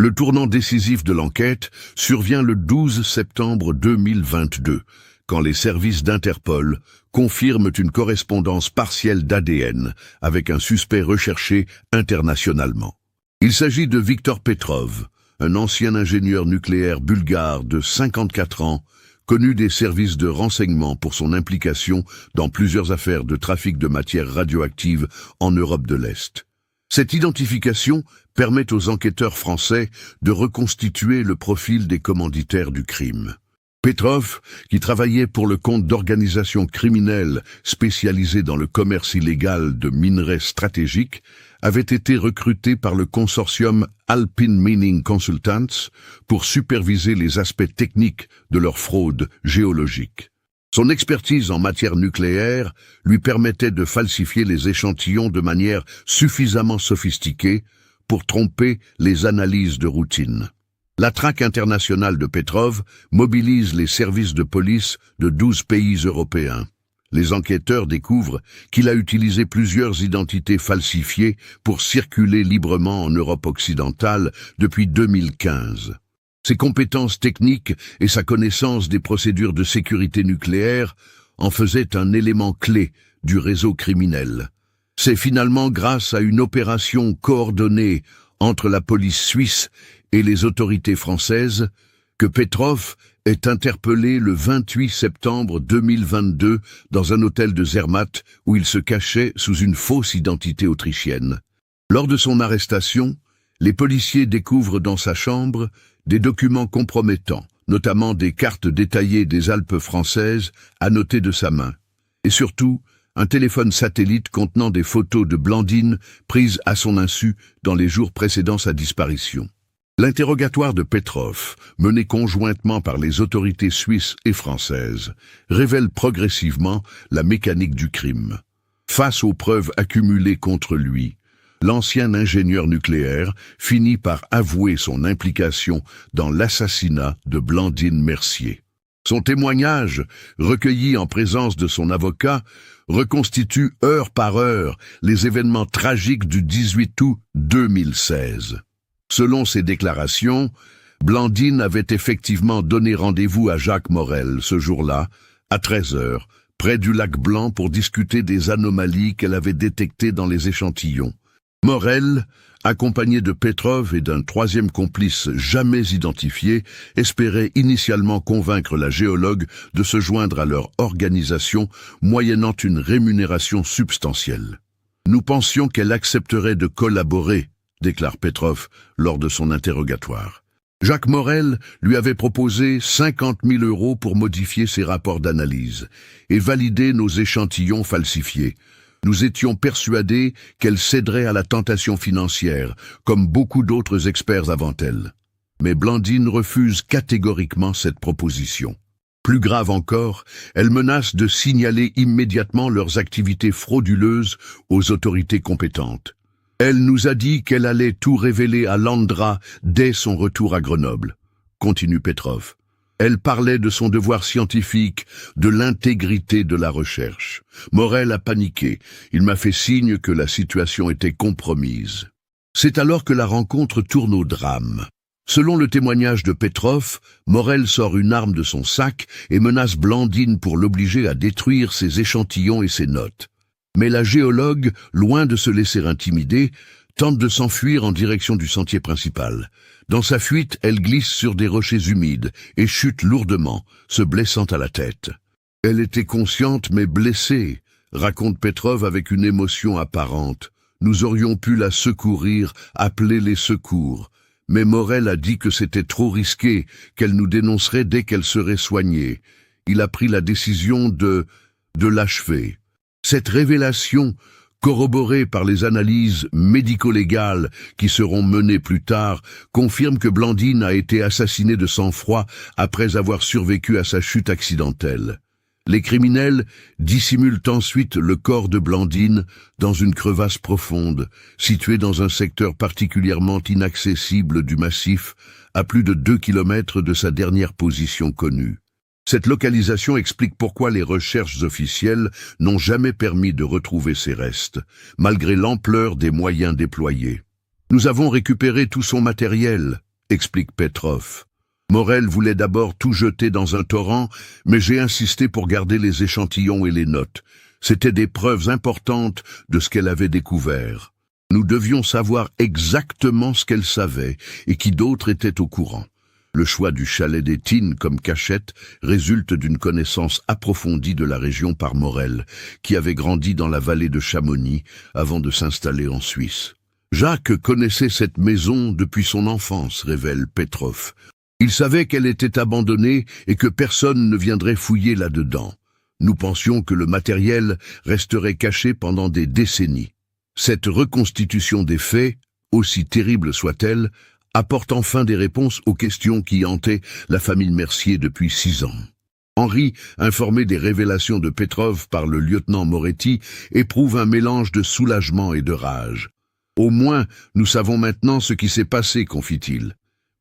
Le tournant décisif de l'enquête survient le 12 septembre 2022, quand les services d'Interpol confirment une correspondance partielle d'ADN avec un suspect recherché internationalement. Il s'agit de Viktor Petrov, un ancien ingénieur nucléaire bulgare de 54 ans, connu des services de renseignement pour son implication dans plusieurs affaires de trafic de matières radioactives en Europe de l'Est. Cette identification permet aux enquêteurs français de reconstituer le profil des commanditaires du crime. Petrov, qui travaillait pour le compte d'organisations criminelles spécialisées dans le commerce illégal de minerais stratégiques, avait été recruté par le consortium Alpine Mining Consultants pour superviser les aspects techniques de leur fraude géologique. Son expertise en matière nucléaire lui permettait de falsifier les échantillons de manière suffisamment sophistiquée pour tromper les analyses de routine. La traque internationale de Petrov mobilise les services de police de 12 pays européens. Les enquêteurs découvrent qu'il a utilisé plusieurs identités falsifiées pour circuler librement en Europe occidentale depuis 2015. Ses compétences techniques et sa connaissance des procédures de sécurité nucléaire en faisaient un élément clé du réseau criminel. C'est finalement grâce à une opération coordonnée entre la police suisse et les autorités françaises que Petrov est interpellé le 28 septembre 2022 dans un hôtel de Zermatt où il se cachait sous une fausse identité autrichienne. Lors de son arrestation, les policiers découvrent dans sa chambre des documents compromettants, notamment des cartes détaillées des Alpes françaises annotées de sa main. Et surtout, un téléphone satellite contenant des photos de Blandine prises à son insu dans les jours précédant sa disparition. L'interrogatoire de Petrov, mené conjointement par les autorités suisses et françaises, révèle progressivement la mécanique du crime. Face aux preuves accumulées contre lui, l'ancien ingénieur nucléaire finit par avouer son implication dans l'assassinat de Blandine Mercier. Son témoignage, recueilli en présence de son avocat, reconstitue heure par heure les événements tragiques du 18 août 2016. Selon ses déclarations, Blandine avait effectivement donné rendez-vous à Jacques Morel ce jour-là, à 13h, près du lac Blanc pour discuter des anomalies qu'elle avait détectées dans les échantillons. Morel, accompagné de Petrov et d'un troisième complice jamais identifié, espérait initialement convaincre la géologue de se joindre à leur organisation moyennant une rémunération substantielle. « Nous pensions qu'elle accepterait de collaborer », déclare Petrov lors de son interrogatoire. Jacques Morel lui avait proposé 50 000 € pour modifier ses rapports d'analyse et valider nos échantillons falsifiés. Nous étions persuadés qu'elle céderait à la tentation financière, comme beaucoup d'autres experts avant elle. Mais Blandine refuse catégoriquement cette proposition. Plus grave encore, elle menace de signaler immédiatement leurs activités frauduleuses aux autorités compétentes. Elle nous a dit qu'elle allait tout révéler à Landra dès son retour à Grenoble, continue Petrov. Elle parlait de son devoir scientifique, de l'intégrité de la recherche. Morel a paniqué. Il m'a fait signe que la situation était compromise. C'est alors que la rencontre tourne au drame. Selon le témoignage de Petrov, Morel sort une arme de son sac et menace Blandine pour l'obliger à détruire ses échantillons et ses notes. Mais la géologue, loin de se laisser intimider, tente de s'enfuir en direction du sentier principal. Dans sa fuite, elle glisse sur des rochers humides et chute lourdement, se blessant à la tête. Elle était consciente mais blessée, raconte Petrov avec une émotion apparente. Nous aurions pu la secourir, appeler les secours. Mais Morel a dit que c'était trop risqué, qu'elle nous dénoncerait dès qu'elle serait soignée. Il a pris la décision de l'achever. Cette révélation, corroborée par les analyses médico-légales qui seront menées plus tard, confirme que Blandine a été assassinée de sang-froid après avoir survécu à sa chute accidentelle. Les criminels dissimulent ensuite le corps de Blandine dans une crevasse profonde, située dans un secteur particulièrement inaccessible du massif, à plus de 2 kilomètres de sa dernière position connue. Cette localisation explique pourquoi les recherches officielles n'ont jamais permis de retrouver ses restes, malgré l'ampleur des moyens déployés. Nous avons récupéré tout son matériel, explique Petrov. Morel voulait d'abord tout jeter dans un torrent, mais j'ai insisté pour garder les échantillons et les notes. C'étaient des preuves importantes de ce qu'elle avait découvert. Nous devions savoir exactement ce qu'elle savait et qui d'autres étaient au courant. Le choix du chalet des Tines comme cachette résulte d'une connaissance approfondie de la région par Morel, qui avait grandi dans la vallée de Chamonix avant de s'installer en Suisse. Jacques connaissait cette maison depuis son enfance, révèle Petrov. Il savait qu'elle était abandonnée et que personne ne viendrait fouiller là-dedans. Nous pensions que le matériel resterait caché pendant des décennies. Cette reconstitution des faits, aussi terrible soit-elle, apporte enfin des réponses aux questions qui hantaient la famille Mercier depuis 6 ans. Henri, informé des révélations de Petrov par le lieutenant Moretti, éprouve un mélange de soulagement et de rage. « Au moins, nous savons maintenant ce qui s'est passé », confie-t-il.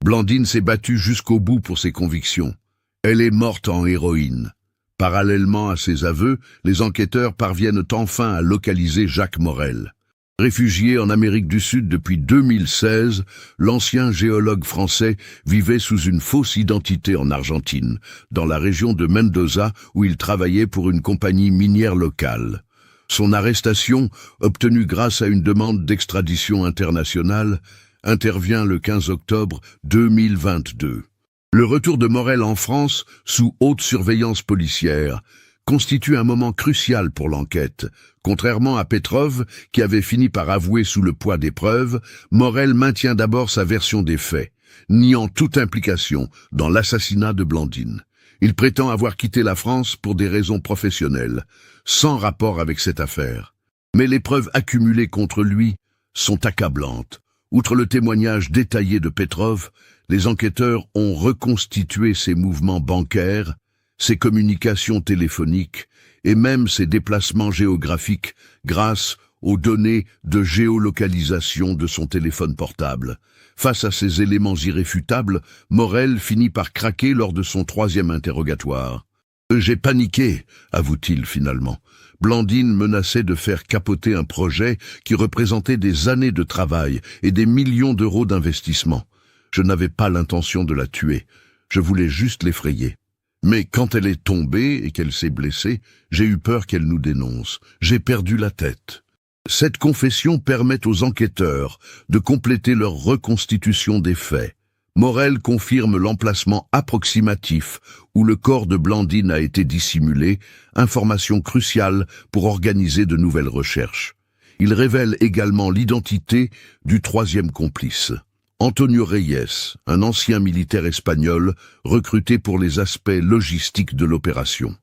Blandine s'est battue jusqu'au bout pour ses convictions. Elle est morte en héroïne. Parallèlement à ses aveux, les enquêteurs parviennent enfin à localiser Jacques Morel. Réfugié en Amérique du Sud depuis 2016, l'ancien géologue français vivait sous une fausse identité en Argentine, dans la région de Mendoza où il travaillait pour une compagnie minière locale. Son arrestation, obtenue grâce à une demande d'extradition internationale, intervient le 15 octobre 2022. Le retour de Morel en France, sous haute surveillance policière, constitue un moment crucial pour l'enquête. Contrairement à Petrov, qui avait fini par avouer sous le poids des preuves, Morel maintient d'abord sa version des faits, niant toute implication dans l'assassinat de Blandine. Il prétend avoir quitté la France pour des raisons professionnelles, sans rapport avec cette affaire. Mais les preuves accumulées contre lui sont accablantes. Outre le témoignage détaillé de Petrov, les enquêteurs ont reconstitué ses mouvements bancaires, ses communications téléphoniques et même ses déplacements géographiques grâce aux données de géolocalisation de son téléphone portable. Face à ces éléments irréfutables, Morel finit par craquer lors de son 3e interrogatoire. « J'ai paniqué », avoue-t-il finalement. Blandine menaçait de faire capoter un projet qui représentait des années de travail et des millions d'euros d'investissement. Je n'avais pas l'intention de la tuer, je voulais juste l'effrayer. Mais quand elle est tombée et qu'elle s'est blessée, j'ai eu peur qu'elle nous dénonce. J'ai perdu la tête. Cette confession permet aux enquêteurs de compléter leur reconstitution des faits. Morel confirme l'emplacement approximatif où le corps de Blandine a été dissimulé, information cruciale pour organiser de nouvelles recherches. Il révèle également l'identité du 3e complice. Antonio Reyes, un ancien militaire espagnol recruté pour les aspects logistiques de l'opération.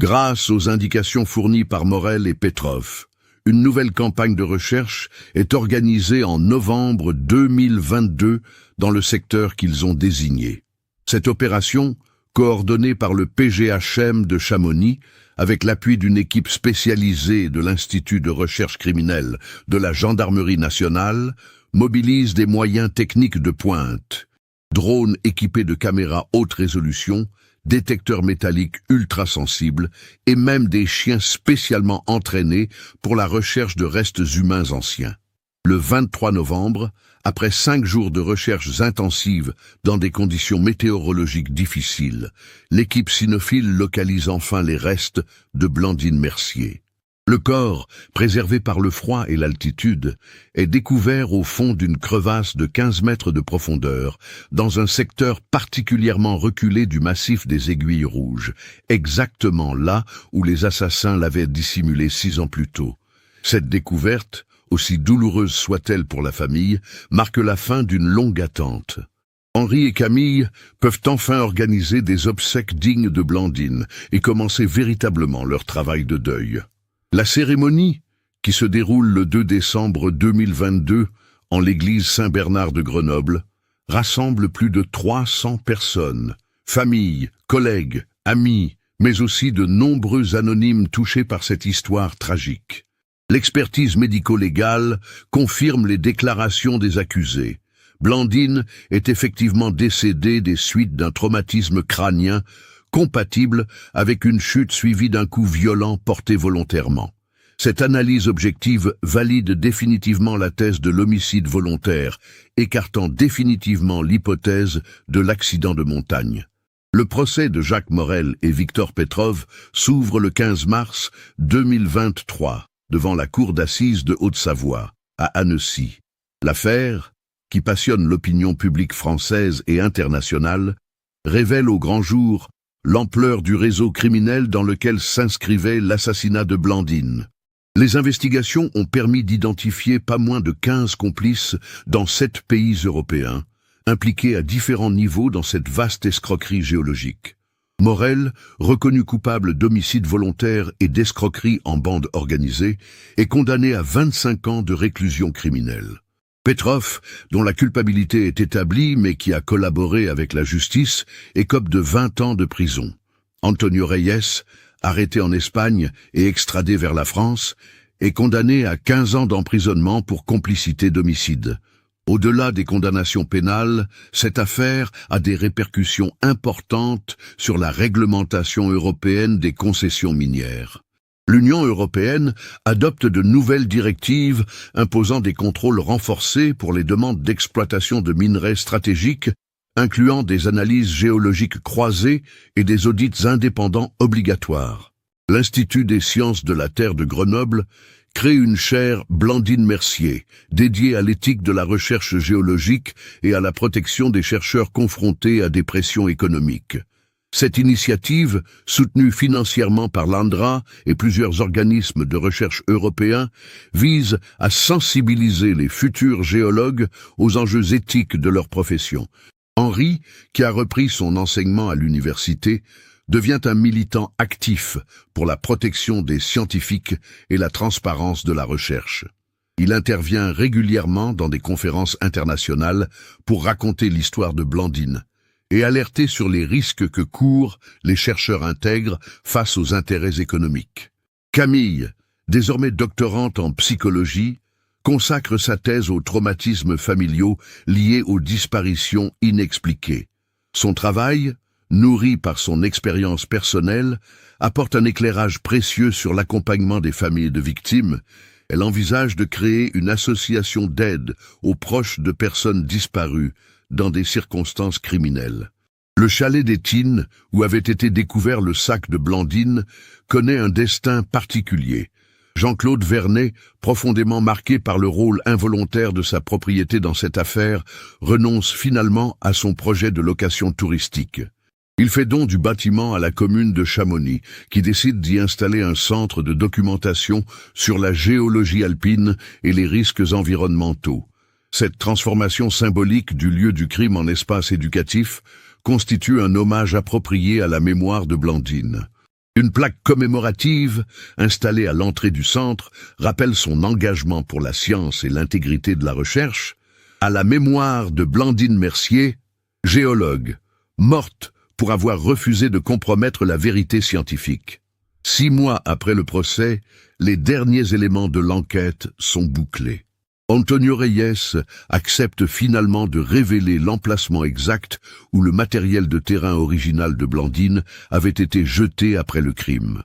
Grâce aux indications fournies par Morel et Petrov, une nouvelle campagne de recherche est organisée en novembre 2022 dans le secteur qu'ils ont désigné. Cette opération, coordonnée par le PGHM de Chamonix, avec l'appui d'une équipe spécialisée de l'Institut de recherche criminelle de la Gendarmerie nationale, mobilise des moyens techniques de pointe. Drones équipés de caméras haute résolution, détecteurs métalliques ultrasensibles et même des chiens spécialement entraînés pour la recherche de restes humains anciens. Le 23 novembre, après 5 jours de recherches intensives dans des conditions météorologiques difficiles, l'équipe cynophile localise enfin les restes de Blandine Mercier. Le corps, préservé par le froid et l'altitude, est découvert au fond d'une crevasse de 15 mètres de profondeur, dans un secteur particulièrement reculé du massif des Aiguilles Rouges, exactement là où les assassins l'avaient dissimulé 6 ans plus tôt. Cette découverte, aussi douloureuse soit-elle pour la famille, marque la fin d'une longue attente. Henri et Camille peuvent enfin organiser des obsèques dignes de Blandine et commencer véritablement leur travail de deuil. La cérémonie, qui se déroule le 2 décembre 2022 en l'église Saint-Bernard de Grenoble, rassemble plus de 300 personnes, familles, collègues, amis, mais aussi de nombreux anonymes touchés par cette histoire tragique. L'expertise médico-légale confirme les déclarations des accusés. Blandine est effectivement décédée des suites d'un traumatisme crânien compatible avec une chute suivie d'un coup violent porté volontairement. Cette analyse objective valide définitivement la thèse de l'homicide volontaire, écartant définitivement l'hypothèse de l'accident de montagne. Le procès de Jacques Morel et Victor Petrov s'ouvre le 15 mars 2023 devant la cour d'assises de Haute-Savoie, à Annecy. L'affaire, qui passionne l'opinion publique française et internationale, révèle au grand jour l'ampleur du réseau criminel dans lequel s'inscrivait l'assassinat de Blandine. Les investigations ont permis d'identifier pas moins de 15 complices dans 7 pays européens, impliqués à différents niveaux dans cette vaste escroquerie géologique. Morel, reconnu coupable d'homicide volontaire et d'escroquerie en bande organisée, est condamné à 25 ans de réclusion criminelle. Petrov, dont la culpabilité est établie mais qui a collaboré avec la justice, écope de 20 ans de prison. Antonio Reyes, arrêté en Espagne et extradé vers la France, est condamné à 15 ans d'emprisonnement pour complicité d'homicide. Au-delà des condamnations pénales, cette affaire a des répercussions importantes sur la réglementation européenne des concessions minières. L'Union européenne adopte de nouvelles directives imposant des contrôles renforcés pour les demandes d'exploitation de minerais stratégiques, incluant des analyses géologiques croisées et des audits indépendants obligatoires. L'Institut des sciences de la Terre de Grenoble crée une chaire Blandine Mercier, dédiée à l'éthique de la recherche géologique et à la protection des chercheurs confrontés à des pressions économiques. Cette initiative, soutenue financièrement par l'ANDRA et plusieurs organismes de recherche européens, vise à sensibiliser les futurs géologues aux enjeux éthiques de leur profession. Henri, qui a repris son enseignement à l'université, devient un militant actif pour la protection des scientifiques et la transparence de la recherche. Il intervient régulièrement dans des conférences internationales pour raconter l'histoire de Blandine et alerter sur les risques que courent les chercheurs intègres face aux intérêts économiques. Camille, désormais doctorante en psychologie, consacre sa thèse aux traumatismes familiaux liés aux disparitions inexpliquées. Son travail, nourri par son expérience personnelle, apporte un éclairage précieux sur l'accompagnement des familles de victimes. Elle envisage de créer une association d'aide aux proches de personnes disparues dans des circonstances criminelles. Le chalet des Tines, où avait été découvert le sac de Blandine, connaît un destin particulier. Jean-Claude Vernet, profondément marqué par le rôle involontaire de sa propriété dans cette affaire, renonce finalement à son projet de location touristique. Il fait don du bâtiment à la commune de Chamonix, qui décide d'y installer un centre de documentation sur la géologie alpine et les risques environnementaux. Cette transformation symbolique du lieu du crime en espace éducatif constitue un hommage approprié à la mémoire de Blandine. Une plaque commémorative, installée à l'entrée du centre, rappelle son engagement pour la science et l'intégrité de la recherche. À la mémoire de Blandine Mercier, géologue, morte pour avoir refusé de compromettre la vérité scientifique. 6 mois après le procès, les derniers éléments de l'enquête sont bouclés. Antonio Reyes accepte finalement de révéler l'emplacement exact où le matériel de terrain original de Blandine avait été jeté après le crime.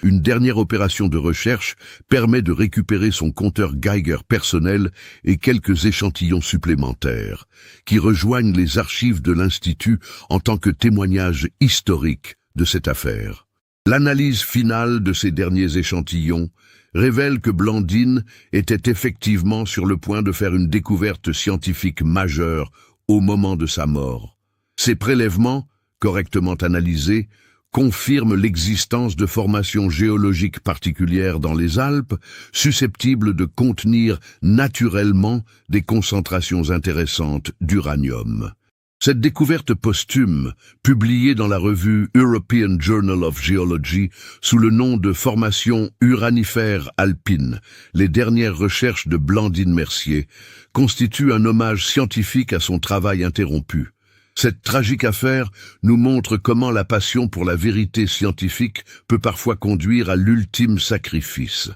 Une dernière opération de recherche permet de récupérer son compteur Geiger personnel et quelques échantillons supplémentaires, qui rejoignent les archives de l'Institut en tant que témoignage historique de cette affaire. L'analyse finale de ces derniers échantillons révèle que Blandine était effectivement sur le point de faire une découverte scientifique majeure au moment de sa mort. Ces prélèvements, correctement analysés, confirment l'existence de formations géologiques particulières dans les Alpes, susceptibles de contenir naturellement des concentrations intéressantes d'uranium. Cette découverte posthume, publiée dans la revue European Journal of Geology sous le nom de formation uranifère alpine, les dernières recherches de Blandine Mercier, constitue un hommage scientifique à son travail interrompu. Cette tragique affaire nous montre comment la passion pour la vérité scientifique peut parfois conduire à l'ultime sacrifice.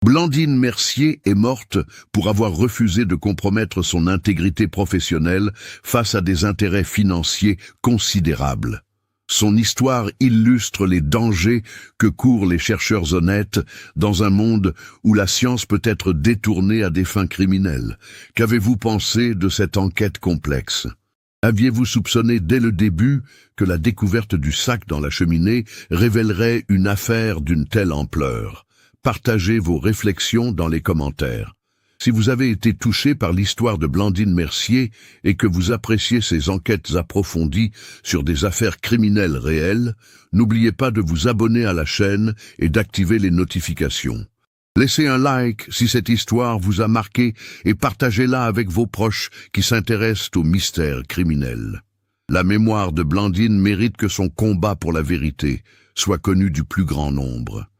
Blandine Mercier est morte pour avoir refusé de compromettre son intégrité professionnelle face à des intérêts financiers considérables. Son histoire illustre les dangers que courent les chercheurs honnêtes dans un monde où la science peut être détournée à des fins criminelles. Qu'avez-vous pensé de cette enquête complexe? Aviez-vous soupçonné dès le début que la découverte du sac dans la cheminée révélerait une affaire d'une telle ampleur? Partagez vos réflexions dans les commentaires. Si vous avez été touché par l'histoire de Blandine Mercier et que vous appréciez ces enquêtes approfondies sur des affaires criminelles réelles, n'oubliez pas de vous abonner à la chaîne et d'activer les notifications. Laissez un like si cette histoire vous a marqué et partagez-la avec vos proches qui s'intéressent aux mystères criminels. La mémoire de Blandine mérite que son combat pour la vérité soit connu du plus grand nombre.